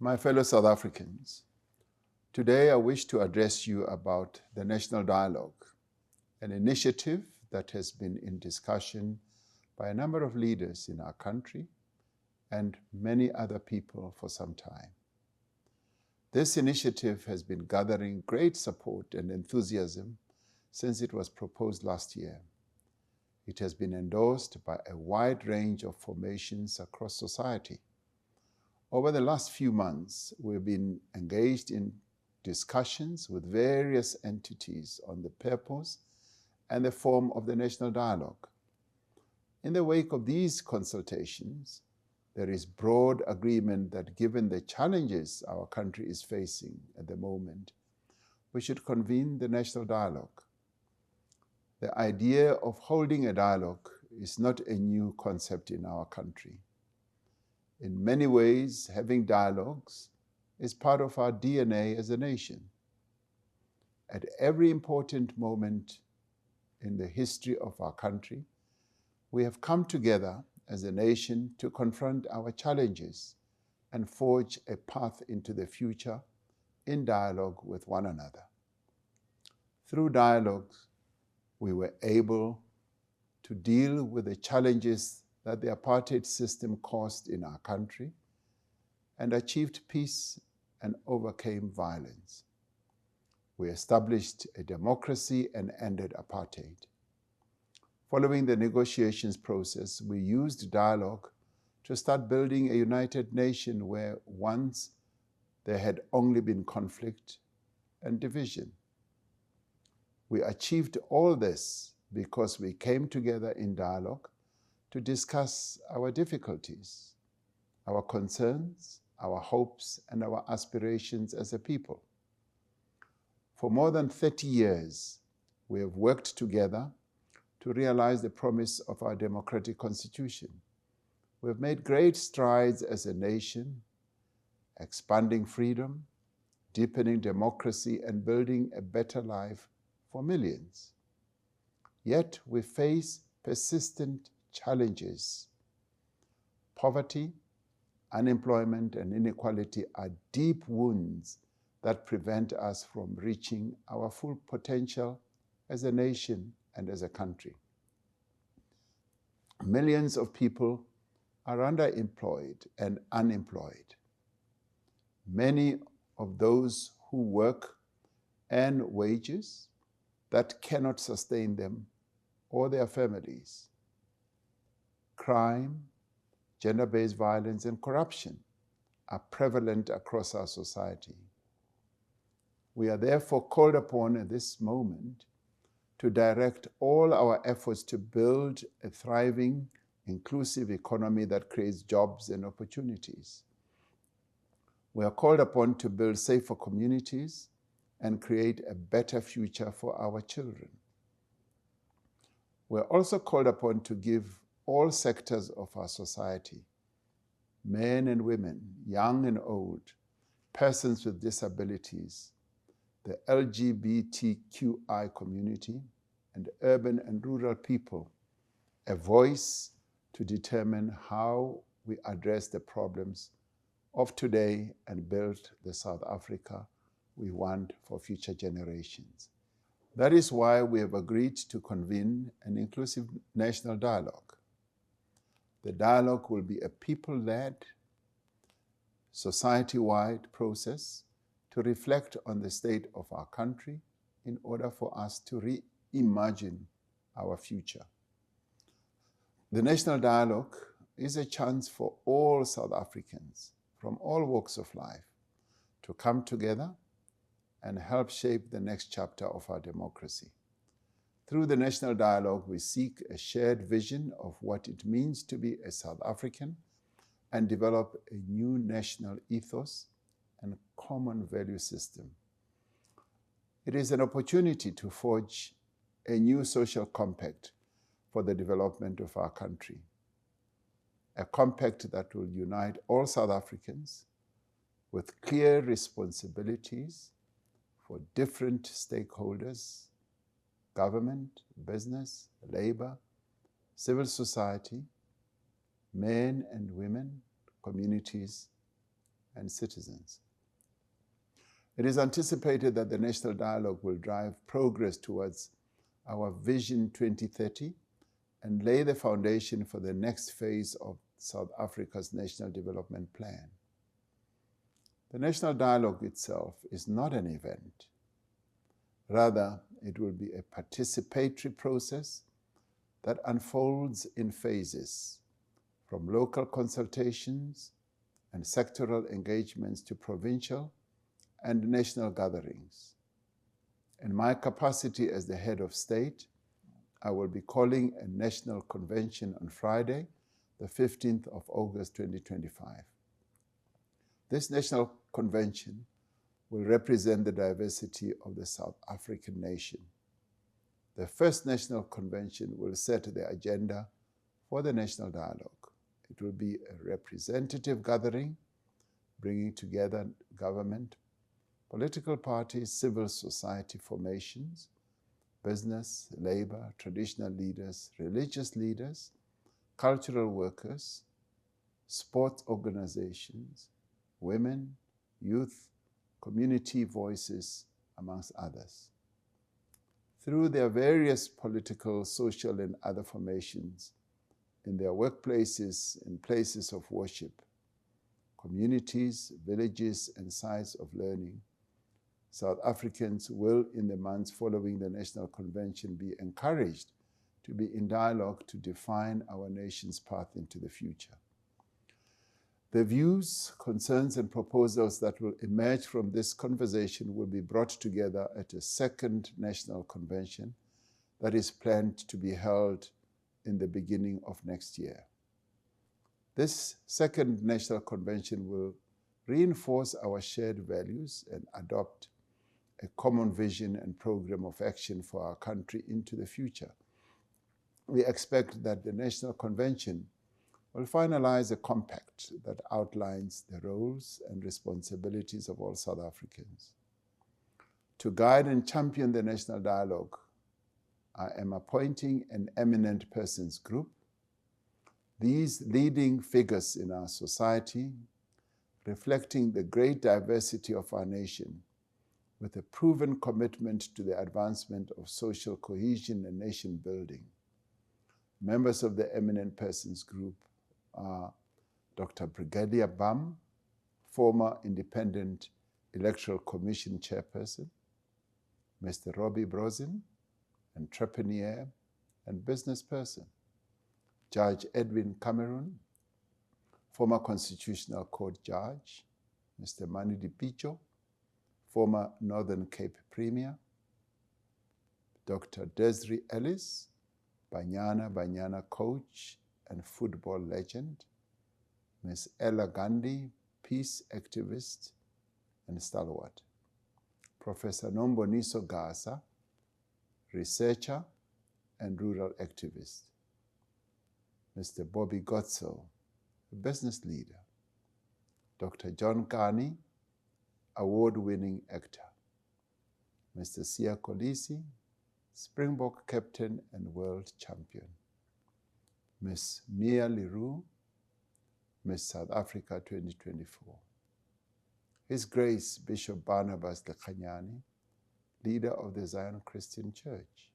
My fellow South Africans, today I wish to address you about the National Dialogue, an initiative that has been in discussion by a number of leaders in our country and many other people for some time. This initiative has been gathering great support and enthusiasm since it was proposed last year. It has been endorsed by a wide range of formations across society. Over the last few months, we've been engaged in discussions with various entities on the purpose and the form of the National Dialogue. In the wake of these consultations, there is broad agreement that given the challenges our country is facing at the moment, we should convene the National Dialogue. The idea of holding a dialogue is not a new concept in our country. In many ways, having dialogues is part of our DNA as a nation. At every important moment in the history of our country, we have come together as a nation to confront our challenges and forge a path into the future in dialogue with one another. Through dialogues, we were able to deal with the challenges that the apartheid system caused in our country and achieved peace and overcame violence. We established a democracy and ended apartheid. Following the negotiations process, we used dialogue to start building a united nation where once there had only been conflict and division. We achieved all this because we came together in dialogue to discuss our difficulties, our concerns, our hopes, and our aspirations as a people. For more than 30 years, we have worked together to realize the promise of our democratic constitution. We have made great strides as a nation, expanding freedom, deepening democracy, and building a better life for millions. Yet we face persistent challenges. Poverty, unemployment, and inequality are deep wounds that prevent us from reaching our full potential as a nation and as a country. Millions of people are underemployed and unemployed. Many of those who work earn wages that cannot sustain them or their families. Crime, gender-based violence, and corruption are prevalent across our society. We are therefore called upon at this moment to direct all our efforts to build a thriving, inclusive economy that creates jobs and opportunities. We are called upon to build safer communities and create a better future for our children. We are also called upon to give all sectors of our society, men and women, young and old, persons with disabilities, the LGBTQI community, and urban and rural people, a voice to determine how we address the problems of today and build the South Africa we want for future generations. That is why we have agreed to convene an inclusive national dialogue. The dialogue will be a people-led, society-wide process to reflect on the state of our country in order for us to reimagine our future. The National Dialogue is a chance for all South Africans from all walks of life to come together and help shape the next chapter of our democracy. Through the National Dialogue, we seek a shared vision of what it means to be a South African and develop a new national ethos and common value system. It is an opportunity to forge a new social compact for the development of our country, a compact that will unite all South Africans with clear responsibilities for different stakeholders, government, business, labor, civil society, men and women, communities, and citizens. It is anticipated that the National Dialogue will drive progress towards our Vision 2030 and lay the foundation for the next phase of South Africa's National Development Plan. The National Dialogue itself is not an event. Rather, it will be a participatory process that unfolds in phases, from local consultations and sectoral engagements to provincial and national gatherings. In my capacity as the head of state, I will be calling a national convention on Friday, the 15th of August 2025. This national convention will represent the diversity of the South African nation. The first national convention will set the agenda for the National Dialogue. It will be a representative gathering, bringing together government, political parties, civil society formations, business, labor, traditional leaders, religious leaders, cultural workers, sports organizations, women, youth, community voices, amongst others. Through their various political, social, and other formations, in their workplaces and places of worship, communities, villages, and sites of learning, South Africans will, in the months following the National Convention, be encouraged to be in dialogue to define our nation's path into the future. The views, concerns, and proposals that will emerge from this conversation will be brought together at a second National Convention that is planned to be held in the beginning of next year. This second National Convention will reinforce our shared values and adopt a common vision and program of action for our country into the future. We expect that the National Convention will finalize a compact that outlines the roles and responsibilities of all South Africans. To guide and champion the National Dialogue, I am appointing an eminent persons group. These leading figures in our society, reflecting the great diversity of our nation, with a proven commitment to the advancement of social cohesion and nation building. Members of the eminent persons group are Dr. Brigadier Bam, former Independent Electoral Commission chairperson, Mr. Robbie Brozin, entrepreneur and business person, Judge Edwin Cameron, former Constitutional Court judge, Mr. Mani Dipicho, former Northern Cape Premier, Dr. Desiree Ellis, Banyana coach and football legend, Ms. Ella Gandhi, peace activist and stalwart, Professor Nomboniso Gasa, researcher and rural activist, Mr. Bobby Gotzel, a business leader, Dr. John Kani, award-winning actor, Mr. Siya Kolisi, Springbok captain and world champion, Ms. Mia Leroux, Miss South Africa 2024, His Grace Bishop Barnabas Lekhanyane, leader of the Zion Christian Church,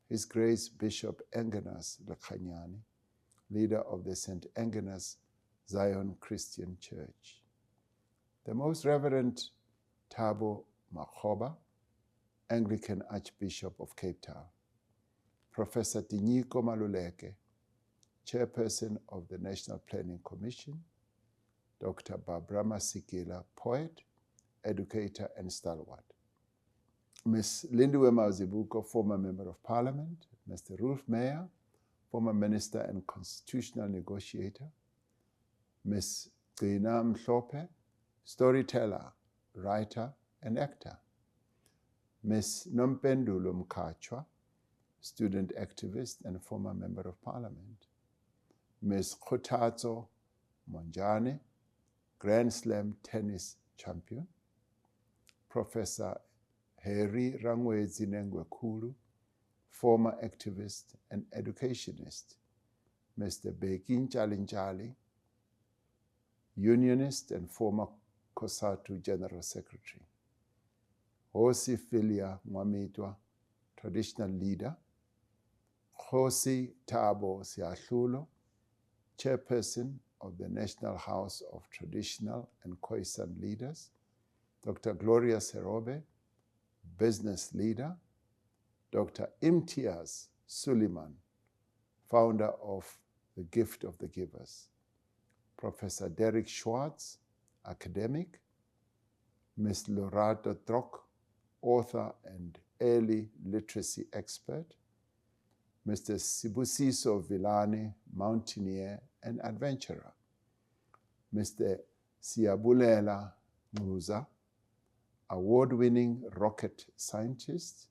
His Grace Bishop Engenas Lekhanyane, leader of the St. Engenas Zion Christian Church, the Most Reverend Thabo Makgoba, Anglican Archbishop of Cape Town, Professor Tinyiko Maluleke, chairperson of the National Planning Commission, Dr. Barbara Masikela, poet, educator, and stalwart, Ms. Lindiwe Mazibuko, former Member of Parliament, Mr. Rolf Meyer, former Minister and Constitutional Negotiator, Ms. Gina Mhlope, storyteller, writer, and actor, Ms. Nompendulo Mkachwa, student activist and former Member of Parliament, Ms. Khothatso Monjane, Grand Slam tennis champion, Professor Harry Rangwezi Nengwekulu, former activist and educationist, Mr. Beki Nchalinchali, unionist and former COSATU General Secretary. Hosi Philia Mwamitwa, traditional leader. Hosi Thabo Siahlulo, chairperson of the National House of Traditional and Khoisan Leaders. Dr. Gloria Serobe, business leader. Dr. Imtiaz Suleiman, founder of The Gift of the Givers. Professor Derek Schwartz, academic. Ms. Lorata Trok, author and early literacy expert. Mr. Sibusiso Vilani, mountaineer and adventurer. Mr. Siabulela Muza, award-winning rocket scientist